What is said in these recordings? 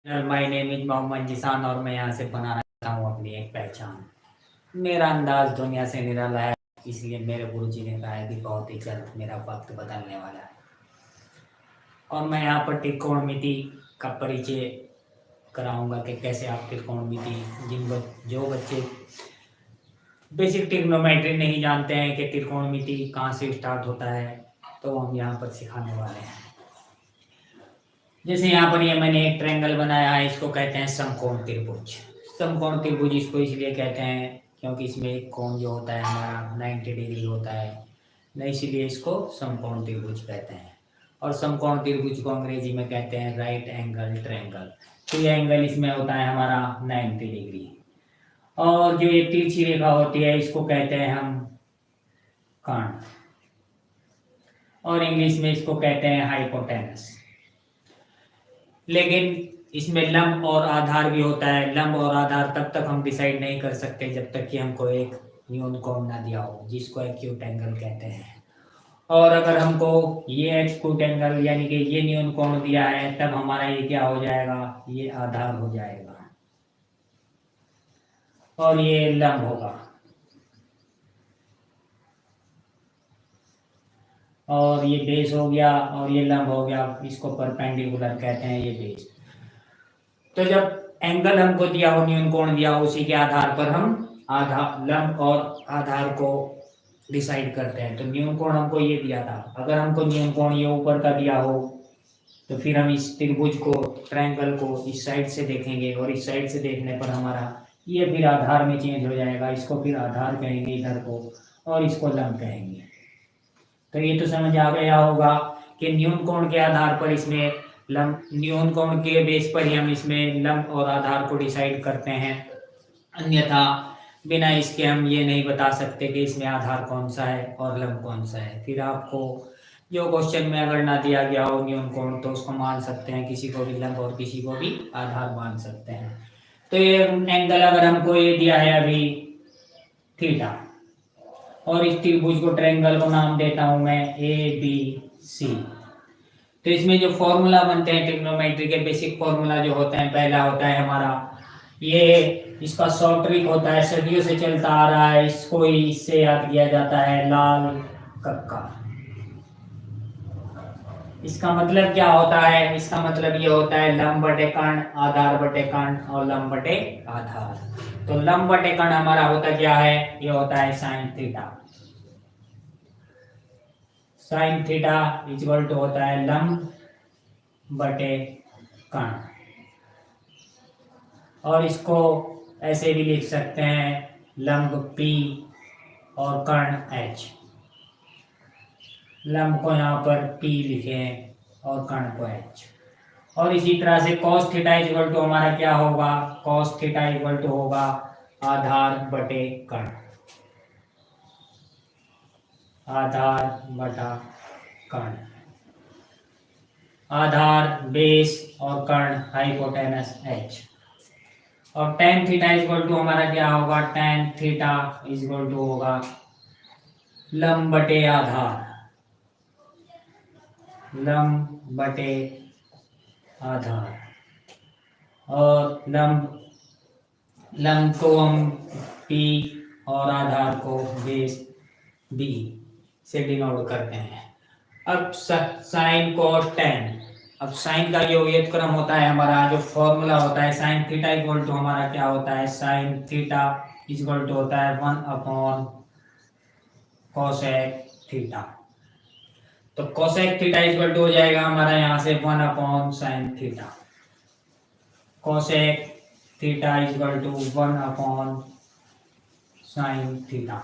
My name is Mohammad जिसान और मैं यहाँ से बनाना चाहता हूँ अपनी एक पहचान। मेरा अंदाज दुनिया से निराला है, इसलिए मेरे गुरुजी ने कहा है कि बहुत ही जल्द मेरा वक्त बदलने वाला है। और मैं यहाँ पर त्रिकोणमिति का परिचय कराऊंगा कि कैसे आप त्रिकोणमिति जो बच्चे बेसिक ट्रिग्नोमेट्री नहीं जानते हैं कि त्रिकोणमिति कहाँ से स्टार्ट होता है, तो हम यहाँ पर सिखाने वाले हैं। जैसे यहाँ पर ये मैंने एक ट्रायंगल बनाया है, इसको कहते हैं समकोण त्रिभुज। समकोण त्रिभुज इसको इसलिए कहते हैं क्योंकि इसमें एक कोण जो होता है हमारा 90 डिग्री होता है, न इसलिए इसको समकोण त्रिभुज कहते हैं। और समकोण त्रिभुज को अंग्रेजी में कहते हैं राइट एंगल ट्रायंगल। तो ये एंगल इसमें होता है हमारा 90 डिग्री। और जो ये तिरछी रेखा होती है इसको कहते हैं हम कर्ण, और इंग्लिश में इसको कहते हैं हाइपोटेनस। लेकिन इसमें लंब और आधार भी होता है। लंब और आधार तब तक हम डिसाइड नहीं कर सकते जब तक कि हमको एक न्यून कोण ना दिया हो, जिसको एक्यूट एंगल कहते हैं। और अगर हमको ये एक्यूट एंगल यानी कि ये न्यून कोण दिया है, तब हमारा ये क्या हो जाएगा, ये आधार हो जाएगा और ये लंब होगा। और ये बेस हो गया और ये लंब हो गया, इसको परपेंडिकुलर कहते हैं, ये बेस। तो जब एंगल हमको दिया हो, न्यून कोण दिया हो, उसी के आधार पर हम आधार लंब और आधार को डिसाइड करते हैं। तो न्यून कोण हमको ये दिया था, अगर हमको न्यून कोण ये ऊपर का दिया हो तो फिर हम इस त्रिभुज को, ट्रायंगल को इस साइड से देखेंगे, और इस साइड से देखने पर हमारा ये फिर आधार में चेंज हो जाएगा। इसको फिर आधार कहेंगे इधर को, और इसको लंब कहेंगे। तो ये तो समझ आ गया होगा कि न्यून कोण के आधार पर इसमें लंब, न्यून कोण के बेस पर ही हम इसमें लंब और आधार को डिसाइड करते हैं। अन्यथा बिना इसके हम ये नहीं बता सकते कि इसमें आधार कौन सा है और लंब कौन सा है। फिर आपको जो क्वेश्चन में अगर ना दिया गया हो न्यून कोण, तो उसको मान सकते हैं, किसी को भी लंब और किसी को भी आधार मान सकते हैं। तो ये एंगल अगर हमको ये दिया है अभी थीटा, और इस त्रिभुज को, ट्रायंगल को नाम देता हूं मैं ABC। तो इसमें जो फॉर्मूला बनते हैं ट्रिग्नोमेट्री के, बेसिक फॉर्मूला जो होते हैं, पहला होता है हमारा ये, इसका शॉर्ट ट्रिक होता है, सदियों से चलता आ रहा है, इसको इससे याद किया जाता है लाल कक्का। इसका मतलब क्या होता है, इसका मतलब ये होता है लंब बटे कर्ण, आधार बटे कर्ण और लंब बटे आधार। तो लंब बटे कर्ण हमारा होता क्या है, ये होता है sine theta. Sine theta equal to होता है लंब बटे कर्ण, और इसको ऐसे भी लिख सकते हैं लंब P और कर्ण H। लंब को यहाँ पर P लिखें और कर्ण को H। और इसी तरह से cos थीटा इक्वल टू हमारा क्या होगा, cos थीटा इक्वल टू होगा आधार बटे कर्ण, आधार बटा कर्ण। आधार बेस और कर्ण हाइपोटेनस H। और tan थीटा इक्वल टू हमारा क्या होगा, tan थीटा इक्वल टू होगा लंब बटे आधार, लंब बटे आधार। और लंब को हम P और आधार को बेस B से डिनोट करते हैं। अब साइन कोस टेन, अब साइन का जो व्युत्क्रम होता है हमारा, जो फॉर्मूला होता है साइन थीटा इक्वल टू हमारा क्या होता है, साइन थीटा इक्वल टू होता है 1 अपॉन कोसेक थीटा। तो कोसेक थीटा इक्वल टू हो जाएगा हमारा यहाँ से 1 upon sine theta. Cosec theta equal to 1 upon sine theta,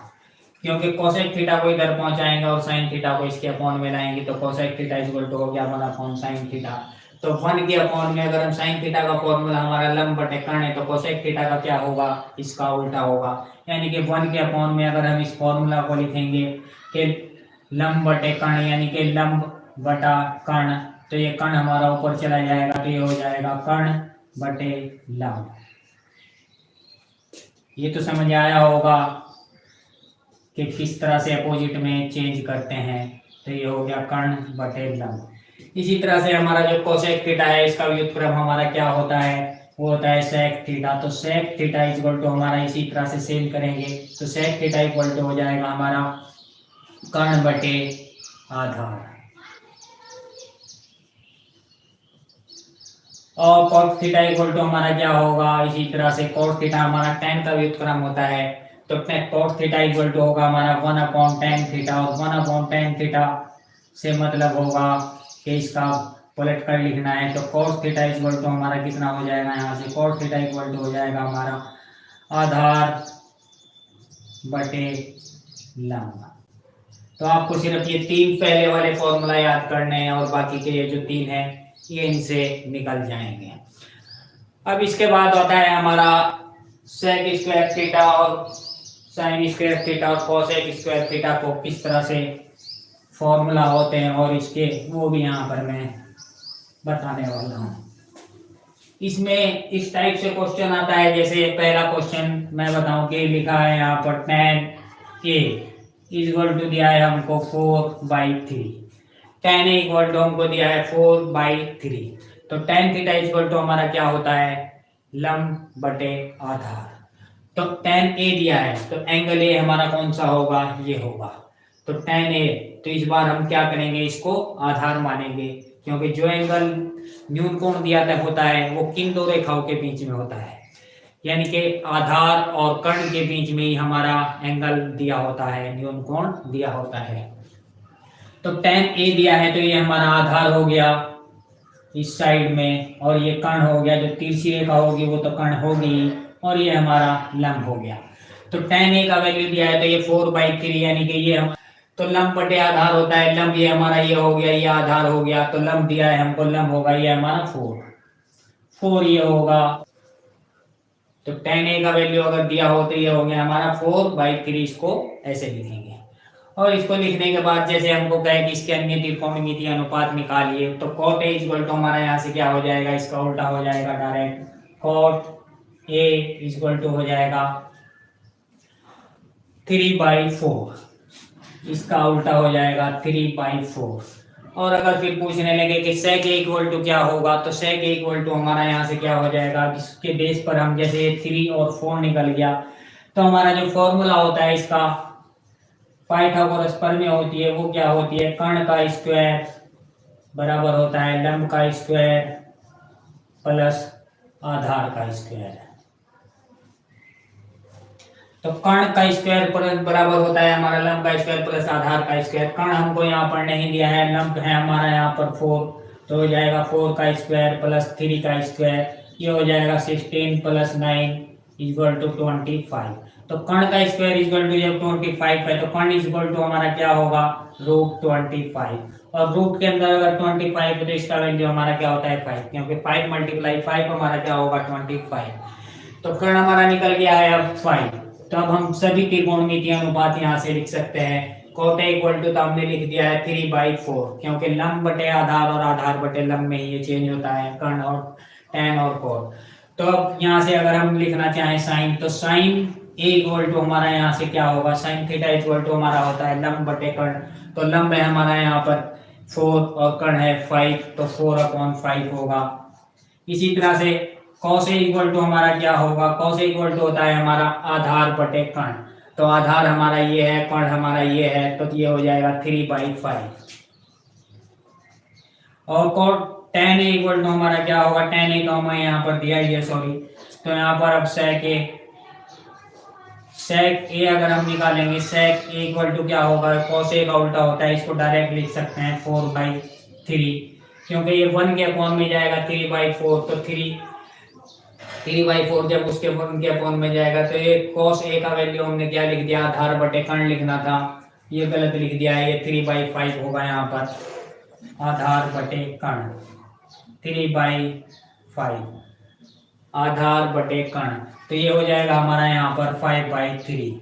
क्योंकि कोसेक थीटा को इधर पहुंचाएंगे और साइन थीटा को इसके अपॉन में लाएंगे, तो कोसेक थीटा इक्वल टू हो गया 1 अपॉन साइन थीटा। तो 1 के अपॉन में अगर हम साइन थीटा का फॉर्मूला हमारा लंब बटे कर्ण है, तो कोसेक थीटा का क्या होगा, इसका उल्टा होगा। यानी कि 1 के अपॉन में अगर हम इस फॉर्मूला को लिखेंगे कि लंब बटे कर्ण यानी कि लंब बटा कर्ण, तो ये कर्ण हमारा ऊपर चला जाएगा, तो ये हो जाएगा कर्ण बटे लंब। ये तो समझ आया होगा कि किस तरह से अपोजिट में चेंज करते हैं। तो ये हो गया कर्ण बटे लंब। इसी तरह से हमारा जो कोसेक थीटा है इसका व्युत्क्रम हमारा क्या होता है, वो होता है सेक थीटा। तो सेक थीटा इक्वल टू हमारा इसी तरह से सेम करेंगे तो सेक थीटा इक्वल टू हो जाएगा हमारा कर्ण बटे आधार। और cos थीटा इक्वल टू हमारा क्या होगा, इसी तरह से cos थीटा हमारा tan का व्युत्क्रम होता है तो cos थीटा इक्वल टू होगा हमारा 1/tan थीटा। और 1/tan थीटा से मतलब होगा कि इसका पलट कर लिखना है तो cos थीटा इक्वल टू हमारा कितना हो जाएगा, यहाँ से cos थीटा इक्वल टू हो जाएगा हमारा आधार बटे लंब। तो आपको सिर्फ ये तीन पहले वाले फॉर्मूला याद करने हैं और बाकी के ये जो तीन है ये इनसे निकल जाएंगे। अब इसके बाद होता है हमारा सेक स्क्वायर थीटा और साइन स्क्वायर थीटा और कोसेक स्क्वायर थीटा को किस तरह से फॉर्मूला होते हैं और इसके वो भी यहाँ पर मैं बताने वाला हूँ। इसमें इस टाइप से क्वेश्चन आता है, जैसे पहला क्वेश्चन मैं बताऊं कि लिखा है यहाँ पर tan a इक्वल टू दिया है हमको 4/3, tan a इक्वल टू हमको दिया है 4/3। तो tan थीटा इक्वल टू हमारा क्या होता है, लंब बटे आधार। तो tan a दिया है तो एंगल a हमारा कौन सा होगा, ये होगा। तो tan a, तो इस बार हम क्या करेंगे, इसको आधार मानेंगे क्योंकि जो एंगल न्यून कोण दिया होता है वो किन दो रेखाओं के बीच में होता है, यानी कि आधार और कर्ण के बीच में ही हमारा एंगल दिया होता है, न्यून कोण दिया होता है। तो tan a दिया है तो ये हमारा आधार हो गया इस साइड में, और ये कर्ण हो गया, जो तिरछी रेखा होगी वो तो कर्ण होगी, और ये हमारा लंब हो गया। तो tan a का वैल्यू दिया है तो ये 4/3 यानी कि ये तो लंब बटे आधार होता है, लंब ये हमारा ये हो गया, ये आधार हो गया, तो लंब दिया है हमको, लंब होगा ये हमारा 4 ये होगा। तो tan a का वैल्यू अगर दिया हो तो ये हो गया हमारा 4/3, इसको ऐसे लिखेंगे। और इसको लिखने के बाद जैसे हमको कहे कि इसके अन्य त्रिकोणमितीय अनुपात निकालिए, तो cot a इक्वल टू हमारा यहाँ से क्या हो जाएगा, इसका उल्टा हो जाएगा direct, cot a equal to हो जाएगा 3/4, इसका उल्टा हो जाएगा 3/4। और अगर फिर पूछने लगे कि sec a इक्वल टू क्या होगा, तो sec a इक्वल टू हमारा यहाँ से क्या हो जाएगा, इसके बेस पर हम जैसे 3 और 4 निकल गया तो हमारा जो फॉर्मूला होता है इसका पाइथागोरस प्रमेय होती है, वो क्या होती है, कर्ण का स्क्वायर बराबर होता है लंब का स्क्वायर प्लस आधार का स्क्वायर। तो कर्ण का स्क्वायर बराबर होता है हमारा लंब का स्क्वायर प्लस आधार का स्क्वायर। कर्ण हमको यहाँ पर नहीं दिया है, लंब है हमारा यहाँ पर 4, तो हो जाएगा 4 का स्क्वायर प्लस 3 का स्क्वायर, ये हो जाएगा 16 प्लस 9 इक्वल टू 25। तो कर्ण का स्क्वायर इक्वल टू जब 25 है तो कर्ण इक्वल टू हमारा क्या होगा, √25, और रूट के अंदर अगर 25 है तो इसका वैल्यू हमारा क्या होता है 5, क्योंकि 5 × 5 हमारा क्या होगा 25। तो कर्ण हमारा निकल गया है अब 5। तो अब हम सभी त्रिकोणमितीय अनुपात यहाँ से लिख सकते हैं। cot a इक्वल टू तो हमने लिख दिया है 3/4, क्योंकि लंब बटे आधार और आधार बटे लंब में ही ये चेंज होता है, कर्ण और tan और cot। तो अब यहाँ से अगर हम लिखना चाहें साइन, तो साइन a इक्वल टू हमारा यहाँ से क्या होगा, साइन थीटा इक्वल टू हमारा होता है लंब बटे कर्ण। तो लंब है हमारा यहाँ पर 4 और कर्ण है 5, तो 4/5 होगा। इसी तरह से cos a इक्वल टू हमारा क्या होगा, cos a इक्वल टू होता है हमारा आधार बटे कर्ण। तो आधार हमारा ये है, कर्ण हमारा ये है, तो ये हो जाएगा 3/5। और cot tan a equal to हमारा क्या होगा, tan a तो हमें यहाँ पर दिया ही है, सॉरी। तो यहाँ पर अब sec a अगर हम निकालेंगे, sec a इक्वल टू क्या होगा, cos a का उल्टा होता है, इसको डायरेक्ट लिख सकते हैं 4/3, क्योंकि ये 1 के अपॉन में जाएगा 3/4, तो 3/4 जब उसके 1 के अपॉन में जाएगा तो ये cos a का वैल्यू हमने क्या लिख दिया, आधार बटे कर्ण लिखना था, ये गलत लिख दिया है, ये 3/5 होगा यहाँ पर, आधार बटे कर्ण 3/5 आधार बटे कर्ण, तो ये हो जाएगा हमारा यहाँ पर 5/3।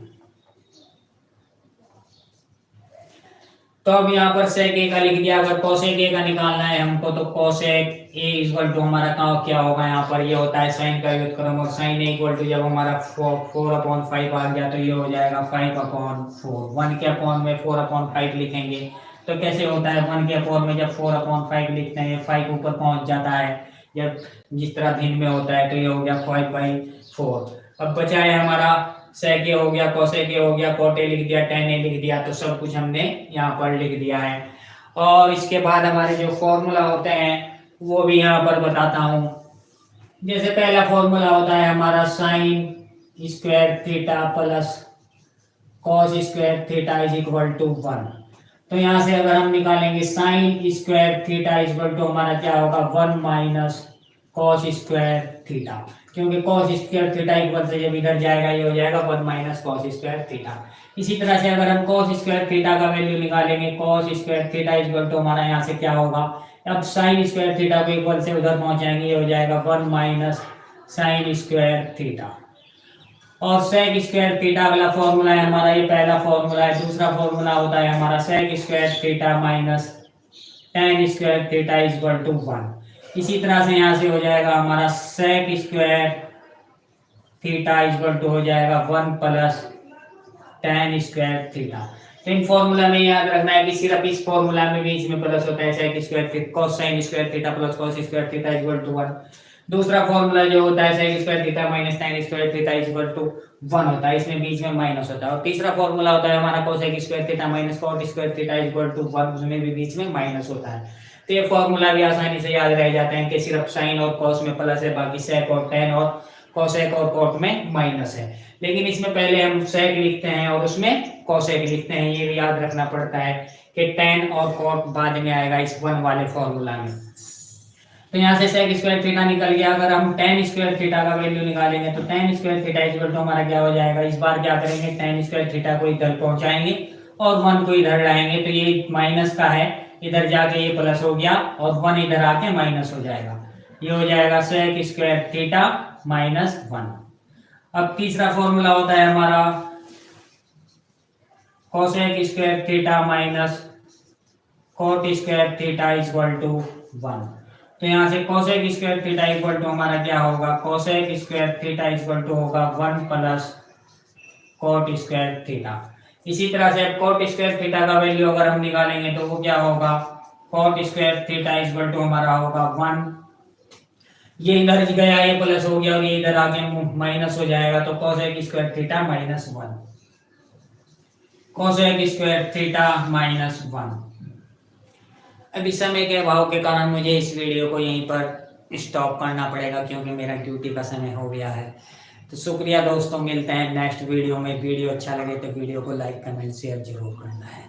तो अब यहाँ पर sec a का लिख दिया। अगर cosec a का निकालना है हमको, तो cosec a इक्वल टू हमारा क्या होगा, यहाँ पर ये होता है साइन का व्युत्क्रम, और साइन a इक्वल टू जब हमारा 4/5 आ गया तो ये हो जाएगा 5/4, 1 के अपॉन में 4/5 लिखेंगे, तो कैसे होता है 1 के फॉर्म में जब 4/5 लिखते हैं 5 ऊपर पहुंच जाता है, जब जिस तरह भिन्न में होता है तो ये हो गया 5/4। अब बचा है हमारा sec a हो गया, cos a हो गया, cot a लिख दिया, tan a लिख दिया, तो सब कुछ हमने यहाँ पर लिख दिया है। और इसके बाद हमारे जो फॉर्मूला होते हैं वो भी यहाँ पर बताता हूँ। जैसे पहला फॉर्मूला होता है हमारा sin square theta plus cos square theta is equal to 1। तो यहाँ से अगर हम निकालेंगे sin square theta is equal to हमारा क्या होगा 1 माइनस cos स्क्वायर थीटा, क्योंकि cos स्क्वायर थीटा इक्वल से जब इधर जाएगा ये हो जाएगा 1 माइनस cos स्क्वायर थीटा। इसी तरह से अगर हम cos स्क्वायर थीटा का वैल्यू निकालेंगे, cos square theta is equal to हमारा यहाँ से क्या होगा, अब sin स्क्वायर थीटा को इक्वल से उधर पहुंचाएंगे, ये हो जाएगा 1 माइनस sin स्क्वायर थीटा। और sec स्क्वायर थीटा वाला फॉर्मूला है हमारा, ये पहला फॉर्मूला है। दूसरा फॉर्मूला होता है हमारा sec square theta minus tan square theta is equal to 1। इसी तरह से यहाँ से हो जाएगा हमारा sec square theta is equal to हो जाएगा 1 प्लस tan स्क्वायर थीटा। तो इन फॉर्मूला में याद रखना है कि सिर्फ इस फॉर्मूला में बीच में प्लस होता है sec square theta cos sin square theta plus cos square theta is equal to 1। दूसरा फॉर्मूला जो होता है sec square theta minus tan square theta is equal to 1 होता है, इसमें बीच में माइनस होता है। और तीसरा फॉर्मूला होता है हमारा cosec square theta minus cot square theta is equal to 1, उसमें भी बीच में माइनस होता है। तो ये फॉर्मूला भी आसानी से याद रह जाते हैं कि सिर्फ sin और cos में प्लस है, बाकी sec और tan और cosec और cot में माइनस है। लेकिन इसमें पहले हम sec लिखते हैं और उसमें cosec लिखते हैं, ये भी याद रखना पड़ता है कि tan और cot बाद में आएगा इस 1 वाले फॉर्मूला में। तो यहाँ से sec स्क्वायर थीटा निकल गया। अगर हम tan स्क्वायर थीटा का वैल्यू निकालेंगे तो tan square theta equal to हमारा क्या हो जाएगा, इस बार क्या करेंगे tan स्क्वायर थीटा को इधर पहुंचाएंगे और 1 को इधर लाएंगे, तो ये माइनस का है, इधर जाके ये प्लस हो गया और 1 इधर आके माइनस हो जाएगा, ये हो जाएगा sec स्क्वायर थीटा माइनस 1। अब तीसरा फॉर्मूला होता है हमारा cosec square theta minus cot square theta is equal to 1। तो यहाँ से cosec square theta equal to हमारा क्या होगा, cosec square theta equal to होगा 1 प्लस cot स्क्वायर थीटा। इसी तरह से अब cot स्क्वायर थीटा का वैल्यू अगर हम निकालेंगे तो वो क्या होगा, cot square theta equal to हमारा होगा 1, ये इधर गया ये प्लस हो गया और ये इधर आके माइनस हो जाएगा, तो cosec square theta minus 1, cosec square theta minus 1। अभी समय के अभाव के कारण मुझे इस वीडियो को यहीं पर स्टॉप करना पड़ेगा क्योंकि मेरा ड्यूटी का समय हो गया है। तो शुक्रिया दोस्तों, मिलते हैं नेक्स्ट वीडियो में। वीडियो अच्छा लगे तो वीडियो को लाइक कमेंट शेयर जरूर करना है।